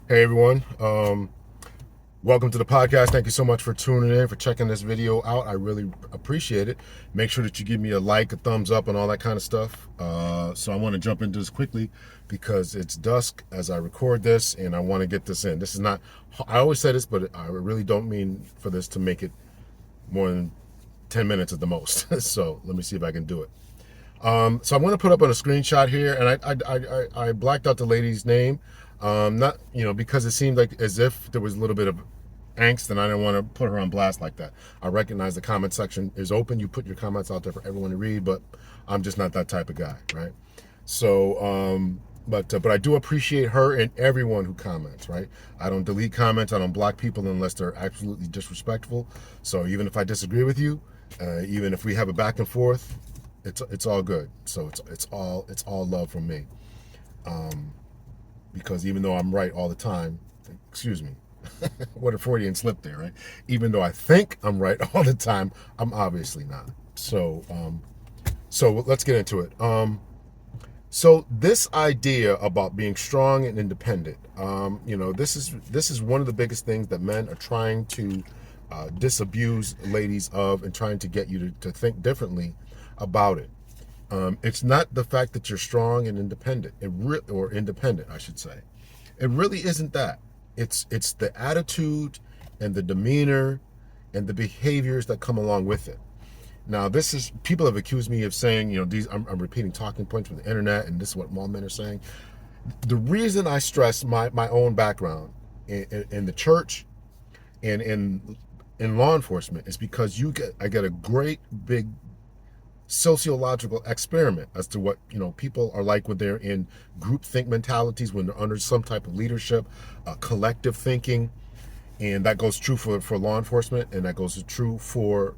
Hey everyone, welcome to the podcast. Thank you so much for tuning in, for checking this video out. I really appreciate it. Make sure that you give me a like, a thumbs up, and all that kind of stuff. So I want to jump into this quickly because it's dusk as I record this, and I want to get this in. This is not, I always say this, but I really don't mean for this to make it more than 10 minutes at the most. So let me see if I can do it. So I'm going to put up on a screenshot here, and I blacked out the lady's name, not because it seemed like as if there was a little bit of angst, and I didn't want to put her on blast like that. I recognize the comment section is open. You put your comments out there for everyone to read, but I'm just not that type of guy, right? So, but I do appreciate her and everyone who comments, right? I don't delete comments. I don't block people unless they're absolutely disrespectful. So even if I disagree with you, even if we have a back and forth, it's all good. So it's all love from me. Because even though I'm right all the time, excuse me, what a Freudian slip there, right? Even though I think I'm right all the time, I'm obviously not. So let's get into it. So this idea about being strong and independent, this is one of the biggest things that men are trying to disabuse ladies of, and trying to get you to think differently about it. It's not the fact that you're strong and independent, or independent, I should say. It really isn't that. It's the attitude and the demeanor and the behaviors that come along with it. Now, people have accused me of saying, these. I'm repeating talking points from the internet, and this is what all men are saying. The reason I stress my own background in the church and in law enforcement is because I get a great big sociological experiment as to what people are like when they're in group think mentalities, when they're under some type of leadership, collective thinking, and that goes true for law enforcement, and that goes true for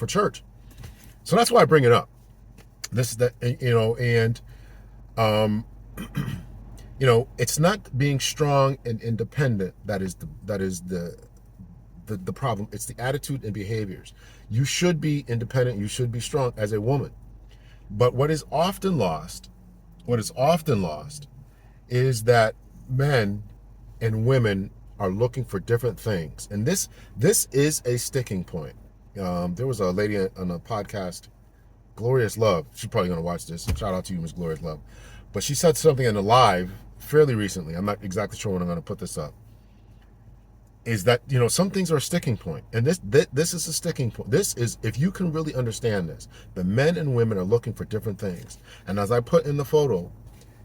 church. So that's why I bring it up. This is that and um, it's not being strong and independent that is the problem. It's the attitude and behaviors. You should be independent. You should be strong as a woman. But what is often lost is that men and women are looking for different things, and this is a sticking point. There was a lady on a podcast, Glorious Love. She's probably going to watch this. Shout out to you, Miss Glorious Love. But she said something in the live fairly recently. I'm not exactly sure when I'm going to put this up. Is that some things are a sticking point, and this is a sticking point. This is, if you can really understand this, the men and women are looking for different things, and as I put in the photo,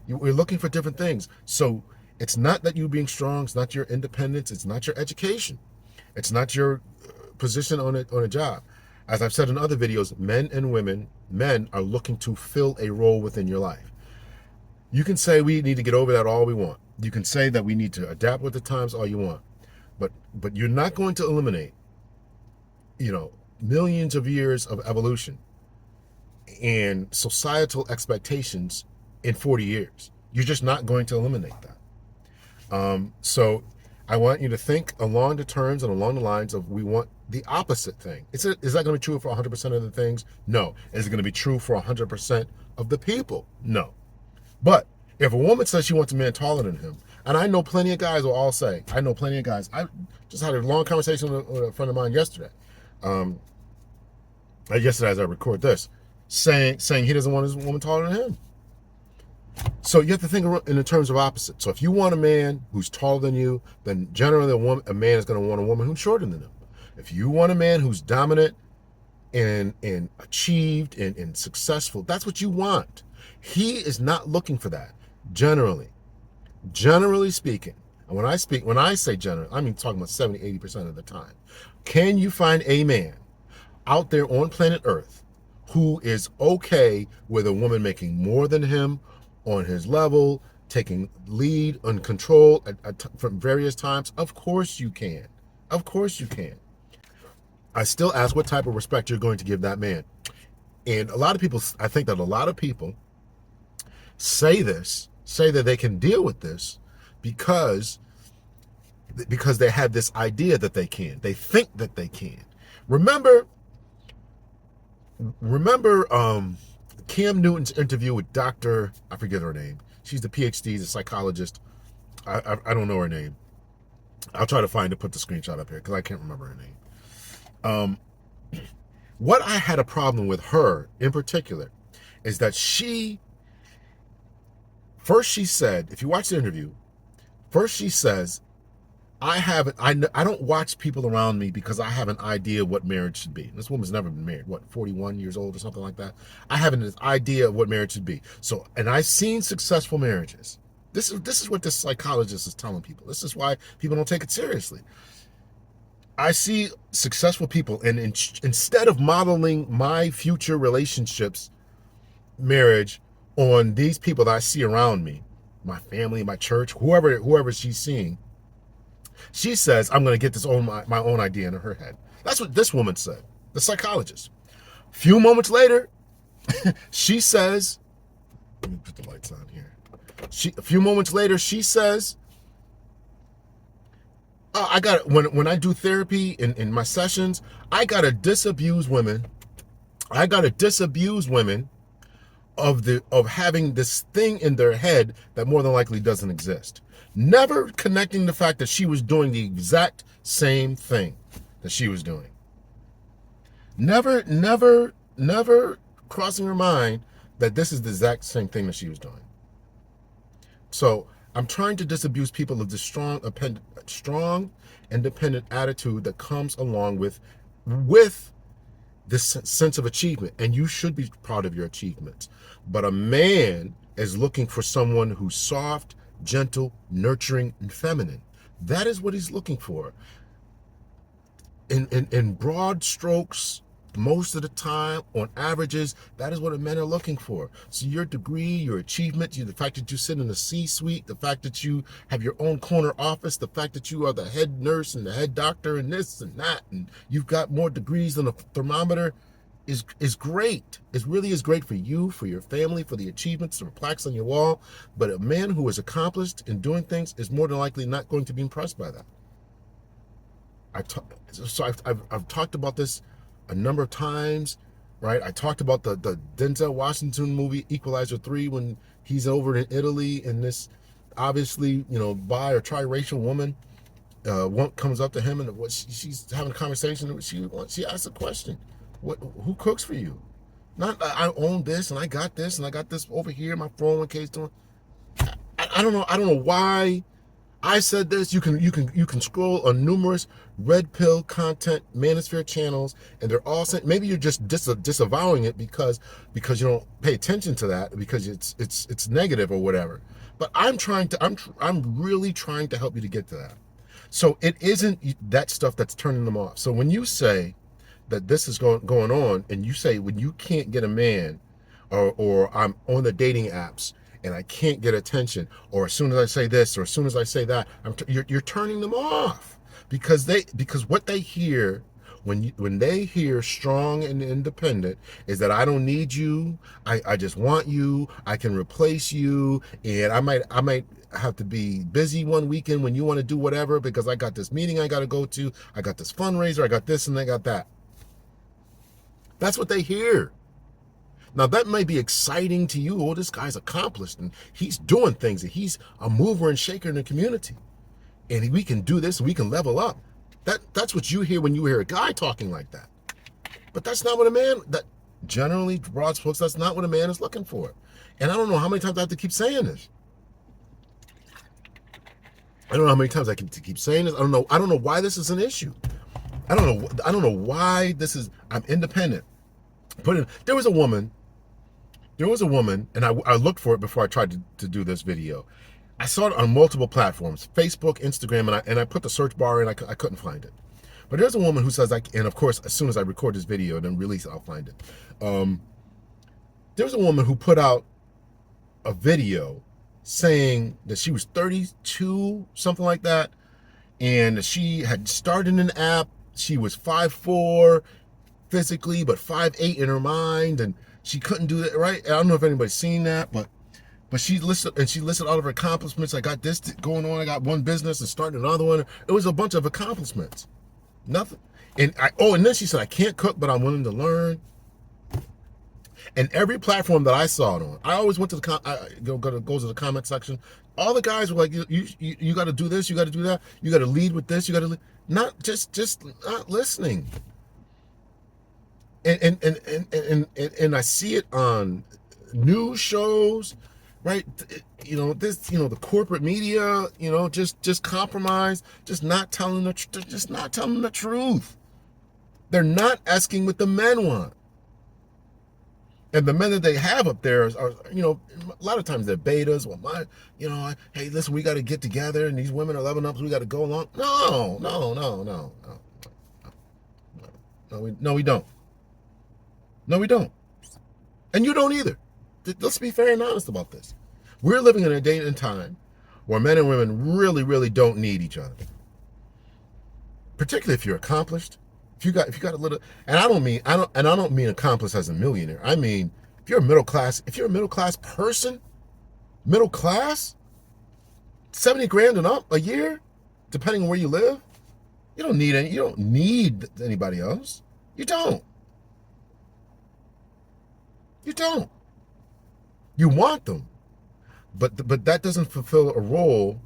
we're looking for different things. So it's not that you being strong, it's not your independence, it's not your education, it's not your position on a job. As I've said in other videos, men are looking to fill a role within your life. You can say we need to get over that all we want. You can say that we need to adapt with the times all you want. But you're not going to eliminate, millions of years of evolution and societal expectations in 40 years. You're just not going to eliminate that. So I want you to think along the terms and along the lines of, we want the opposite thing. Is that going to be true for 100% of the things? No. Is it going to be true for 100% of the people? No. But if a woman says she wants a man taller than him, and I know plenty of guys will all say, I just had a long conversation with a friend of mine yesterday. Yesterday as I record this, saying he doesn't want his woman taller than him. So you have to think in the terms of opposite. So if you want a man who's taller than you, then generally a man is going to want a woman who's shorter than him. If you want a man who's dominant and achieved and successful, that's what you want. He is not looking for that. Generally speaking, and when I say general, I mean talking about 70-80% of the time. Can you find a man out there on planet Earth who is okay with a woman making more than him, on his level, taking lead and control from various times? Of course you can. Of course you can. I still ask what type of respect you're going to give that man. And I think that a lot of people say that they can deal with this because they have this idea that they can. They think that they can. Remember Cam Newton's interview with I forget her name. She's the PhD, the psychologist. I don't know her name. I'll try to find it, put the screenshot up here because I can't remember her name. What I had a problem with her in particular is that she said, if you watch the interview, first she says, I don't watch people around me because I have an idea of what marriage should be. This woman's never been married, what, 41 years old or something like that? I have an idea of what marriage should be. So, and I've seen successful marriages. This is what this psychologist is telling people. This is why people don't take it seriously. I see successful people, and instead of modeling my future relationships, marriage, on these people that I see around me, my family, my church, whoever she's seeing, she says, I'm going to get this my own idea in her head. That's what this woman said, the psychologist. A few moments later, she says, let me put the lights on here. A few moments later, she says, I got, when I do therapy in my sessions, I got to disabuse women. I got to disabuse women of having this thing in their head that more than likely doesn't exist. Never connecting the fact that she was doing the exact same thing that she was doing. Never crossing her mind that this is the exact same thing that she was doing. So I'm trying to disabuse people of the strong, independent attitude that comes along with this sense of achievement. And you should be proud of your achievements. But a man is looking for someone who's soft, gentle, nurturing, and feminine. That is what he's looking for. In broad strokes, most of the time, on averages, that is what men are looking for. So your degree, your achievement, the fact that you sit in the C-suite, the fact that you have your own corner office, the fact that you are the head nurse and the head doctor and this and that, and you've got more degrees than a thermometer, is great. It really is great for you, for your family, for the achievements, the plaques on your wall. But a man who is accomplished in doing things is more than likely not going to be impressed by that. I've talked about this a number of times, right? I talked about the Denzel Washington movie Equalizer 3 when he's over in Italy and this obviously, bi or triracial woman comes up to him and she's having a conversation. She asks a question. Who cooks for you? Not I own this and I got this and I got this over here. My 401k is doing. I don't know. I don't know why I said this. You can scroll on numerous red pill content manosphere channels, and they're all saying, maybe you're just disavowing it because you don't pay attention to that because it's negative or whatever. But I'm really trying to help you to get to that. So it isn't that stuff that's turning them off. So when you say that this is going on, and you say when you can't get a man, or I'm on the dating apps and I can't get attention, or as soon as I say this or as soon as I say that, you're turning them off because what they hear when they hear strong and independent is that I don't need you, I just want you, I can replace you, and I might have to be busy one weekend when you want to do whatever because I got this meeting I got to go to, I got this fundraiser, I got this and I got that. That's what they hear. Now, that may be exciting to you. Oh, this guy's accomplished and he's doing things and he's a mover and shaker in the community. And we can do this and we can level up. That's what you hear when you hear a guy talking like that. But that's not what that generally, broad strokes, that's not what a man is looking for. And I don't know how many times I have to keep saying this. I don't know how many times I can keep saying this. I don't know why this is an issue. I don't know why this is. I'm independent. There was a woman, and I looked for it before I tried to do this video. I saw it on multiple platforms, Facebook, Instagram, and I put the search bar in. I couldn't find it. But there's a woman who says, and of course, as soon as I record this video and then release it, I'll find it. There's a woman who put out a video saying that she was 32, something like that, and she had started an app. She was 5'4" physically, but 5'8" in her mind, and she couldn't do that, right? I don't know if anybody's seen that, but she listed all of her accomplishments. I got this going on. I got one business and started another one. It was a bunch of accomplishments. Nothing. And then she said, I can't cook, but I'm willing to learn. And every platform that I saw it on, I always went to go to the comment section. All the guys were like, you got to do this, you got to do that, you got to lead with this, you got to not just not listening. And I see it on news shows, right? The corporate media, just compromise, just not telling the truth. They're not asking what the men want. And the men that they have up there are a lot of times they're betas. Well, hey, listen, we got to get together, and these women are loving up, so we got to go along. No, we don't. No, we don't. And you don't either. Let's be fair and honest about this. We're living in a day and time where men and women really, really don't need each other. Particularly if you're accomplished. If you got a little, and I don't mean accomplished as a millionaire. I mean, if you're a middle class person, middle class, 70 grand and up a year, depending on where you live, you don't need anybody else. You don't. You want them, but that doesn't fulfill a role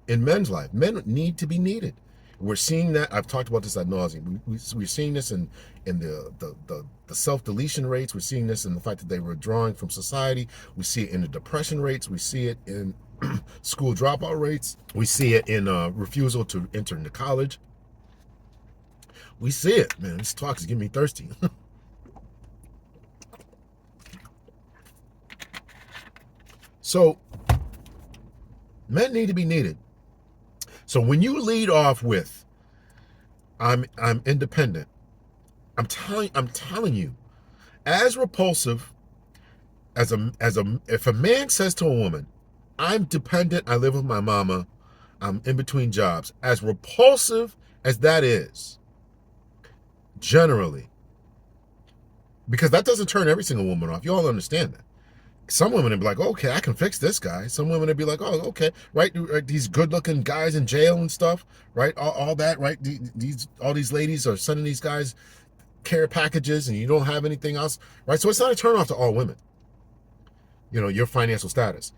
in men's life. Men need to be needed. We're seeing that. I've talked about this ad nauseum. We're seeing this in the self-deletion rates. We're seeing this in the fact that they were withdrawing from society. We see it in the depression rates. We see it in school dropout rates. We see it in refusal to enter into college. We see it, man. This talk is getting me thirsty. So men need to be needed. So when you lead off with, I'm independent, I'm telling you, as repulsive if a man says to a woman, I'm dependent, I live with my mama, I'm in between jobs, as repulsive as that is, generally, because that doesn't turn every single woman off. You all understand that. Some women would be like, okay, I can fix this guy. Some women would be like, oh, okay, right? These good-looking guys in jail and stuff, right? All that, right? All these ladies are sending these guys care packages, and you don't have anything else, right? So it's not a turnoff to all women. Your financial status.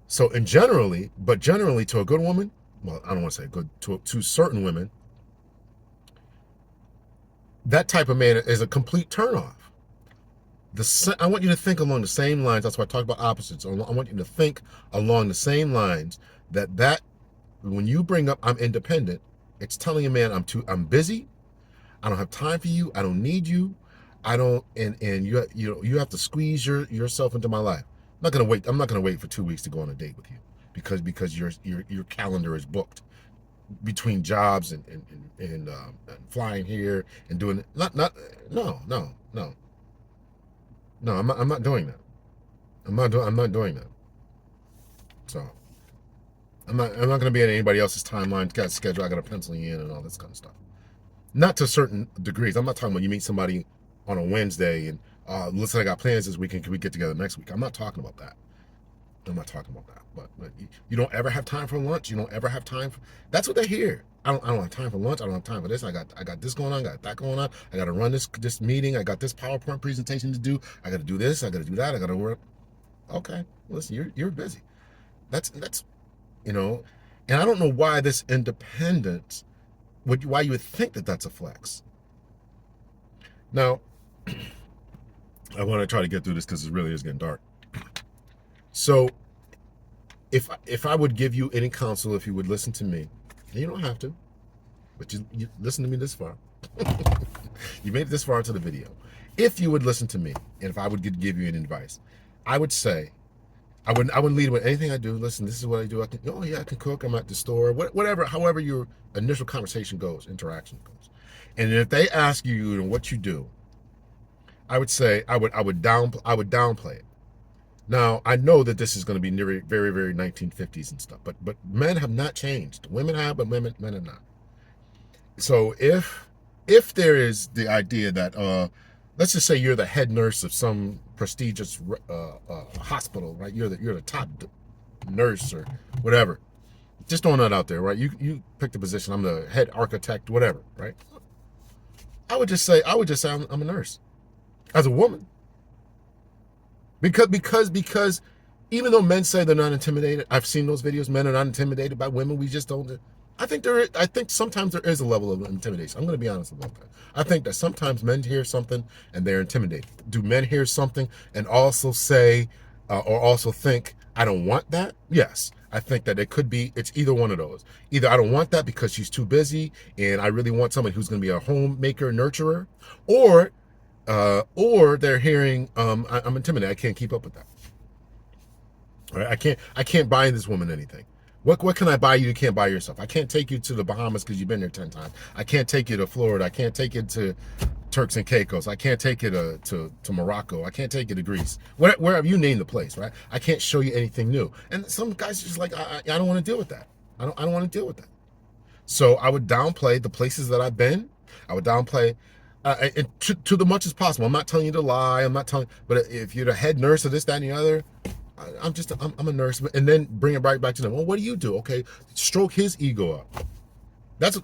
So generally to a good woman, well, I don't want to say good, to certain women, that type of man is a complete turnoff. I want you to think along the same lines. That's why I talk about opposites. I want you to think along the same lines that when you bring up I'm independent, it's telling a man I'm busy, I don't have time for you, I don't need you, I don't, and you have to squeeze yourself into my life. I'm not gonna wait for 2 weeks to go on a date with you because your calendar is booked between jobs and flying here and doing no, I'm not doing that. I'm not doing that. So I'm not going to be at anybody else's timeline. Got a schedule. I got to pencil you in and all this kind of stuff. Not to certain degrees. I'm not talking about you meet somebody on a Wednesday and listen, I got plans this weekend. Can we get together next week? I'm not talking about that. But you don't ever have time for lunch. You don't ever have time for. That's what they hear. I don't have time for lunch. I don't have time for this. I got this going on. I got that going on. I got to run this meeting. I got this PowerPoint presentation to do. I got to do this. I got to do that. I got to work. Okay, listen, you're busy. That's and I don't know why this independence. Why you would think that that's a flex. Now, I want to try to get through this because it really is getting dark. So, if I would give you any counsel, if you would listen to me, and you don't have to, but you listen to me this far. You made it this far into the video. If you would listen to me, and if I would give you any advice, I would say, I wouldn't lead with anything I do. Listen, this is what I do. I can cook. I'm at the store. Whatever, however your initial conversation goes, interaction goes. And if they ask you what you do, I would say I would downplay it. Now, I know that this is going to be very, very 1950s and stuff, but men have not changed. Women have, but men have not. So if there is the idea that, let's just say you're the head nurse of some prestigious hospital, right? You're the top nurse or whatever. Just throwing that out there, right? You pick the position. I'm the head architect, whatever, right? I would just say I'm a nurse. As a woman, Because even though men say they're not intimidated, I've seen those videos. Men are not intimidated by women. We just don't. I think sometimes there is a level of intimidation. I'm going to be honest about that. I think that sometimes men hear something and they're intimidated. Do men hear something and also say or also think, I don't want that? Yes. I think that it could be, it's either one of those. Either I don't want that because she's too busy and I really want someone who's going to be a homemaker, nurturer, or they're hearing, I'm intimidated. I can't keep up with that. All right? I can't buy this woman anything. What can I buy you can't buy yourself? I can't take you to the Bahamas because you've been there 10 times. I can't take you to Florida. I can't take you to Turks and Caicos. I can't take you to Morocco. I can't take you to Greece. Wherever you name the place, right? I can't show you anything new. And some guys are just like, I don't want to deal with that. I don't want to deal with that. So I would downplay the places that I've been. I would downplay to the much as possible. I'm not telling you to lie. I'm not telling, but if you're the head nurse of this, that, and the other, I'm a nurse, and then bring it right back to them. Well, what do you do? Okay, stroke his ego up. That's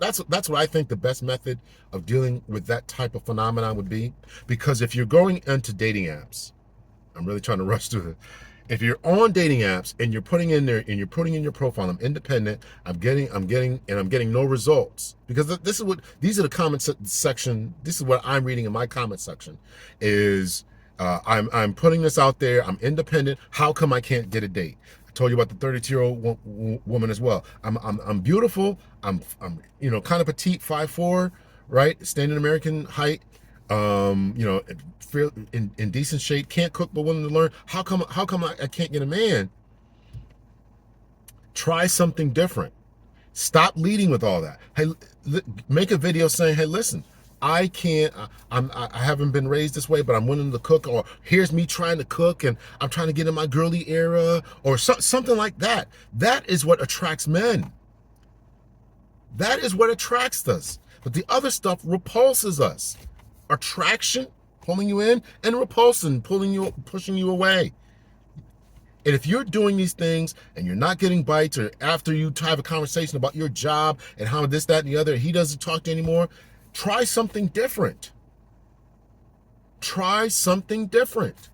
what I think the best method of dealing with that type of phenomenon would be. Because if you're going into dating apps, I'm really trying to rush through it. If you're on dating apps and you're putting in there and you're putting in your profile, I'm independent, I'm getting no results, because these are the comment section. This is what I'm reading in my comment section is I'm putting this out there. I'm independent. How come I can't get a date? I told you about the 32-year-old woman as well. I'm beautiful. I'm kind of petite, 5'4", right? Standard American height. In decent shape, can't cook but willing to learn. How come I can't get a man? Try something different. Stop leading with all that. Hey, make a video saying, hey, listen, I haven't been raised this way, but I'm willing to cook, or here's me trying to cook and I'm trying to get in my girly era, or something like that. That is what attracts men. That is what attracts us. But the other stuff repulses us. Attraction, pulling you in, and repulsion, pushing you away. And if you're doing these things and you're not getting bites, or after you have a conversation about your job and how this, that, and the other, he doesn't talk to you anymore, try something different. Try something different.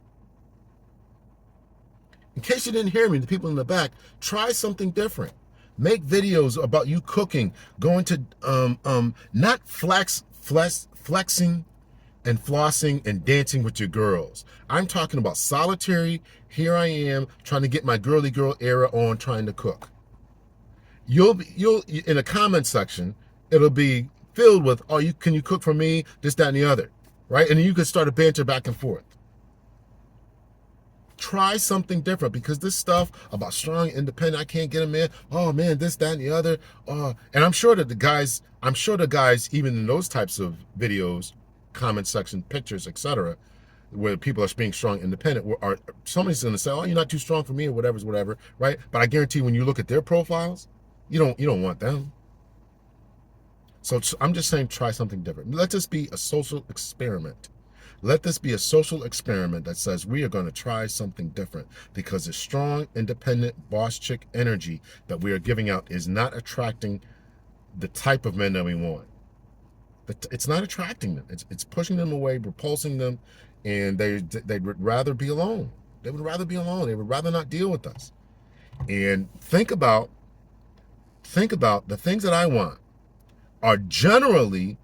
In case you didn't hear me, the people in the back, try something different. Make videos about you cooking, going to not flexing and flossing and dancing with your girls. I'm talking about solitary. Here I am trying to get my girly girl era on, trying to cook. You'll in a comment section, it'll be filled with, oh, can you cook for me? This, that, and the other, right? And then you can start a banter back and forth. Try something different, because this stuff about strong, independent, I can't get a man, oh man, this, that, and the other. And I'm sure the guys, even in those types of videos, comment section, pictures, etc., where people are being strong, independent, somebody's going to say, oh, you're not too strong for me, or whatever, right? But I guarantee when you look at their profiles, you don't want them. So I'm just saying, try something different. Let this be a social experiment. Let this be a social experiment that says we are going to try something different, because the strong, independent, boss chick energy that we are giving out is not attracting the type of men that we want. It's not attracting them. It's pushing them away, repulsing them, and they would rather be alone. They would rather be alone. They would rather not deal with us. And think about the things that I want are generally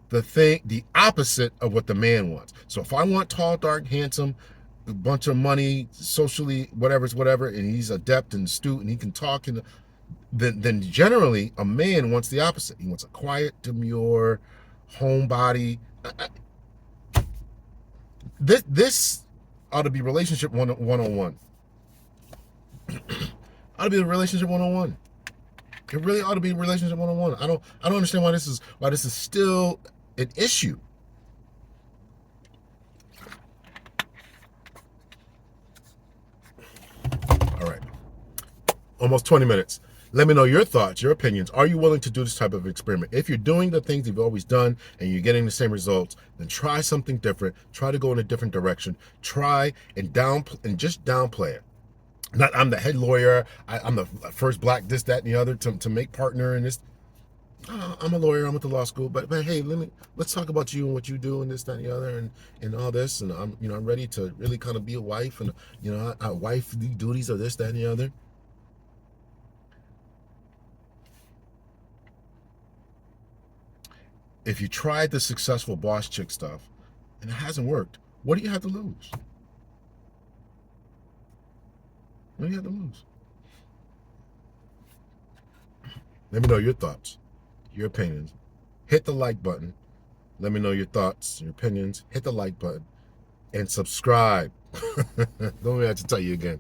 the opposite of what the man wants. So if I want tall, dark, handsome, a bunch of money, socially, whatever, and he's adept and astute and he can talk, and then generally a man wants the opposite. He wants a quiet, demure, homebody. This ought to be relationship 101. Ought to be a relationship 101. It really ought to be relationship 101. I don't understand why this is still an issue. All right. Almost 20 minutes. Let me know your thoughts, your opinions. Are you willing to do this type of experiment? If you're doing the things you've always done and you're getting the same results, then try something different. Try to go in a different direction. Try and just downplay it. Not, I'm the head lawyer, I'm the first black this, that, and the other to make partner in this. I'm a lawyer. I'm at the law school, but hey, let's talk about you and what you do and this, that, and the other, and all this. And I'm ready to really kind of be a wife, and I wife the duties of this, that, and the other. If you tried the successful boss chick stuff and it hasn't worked, what do you have to lose? What do you have to lose? Let me know your thoughts, your opinions. Hit the like button. Let me know your thoughts, your opinions. Hit the like button and subscribe. Don't have to tell you again.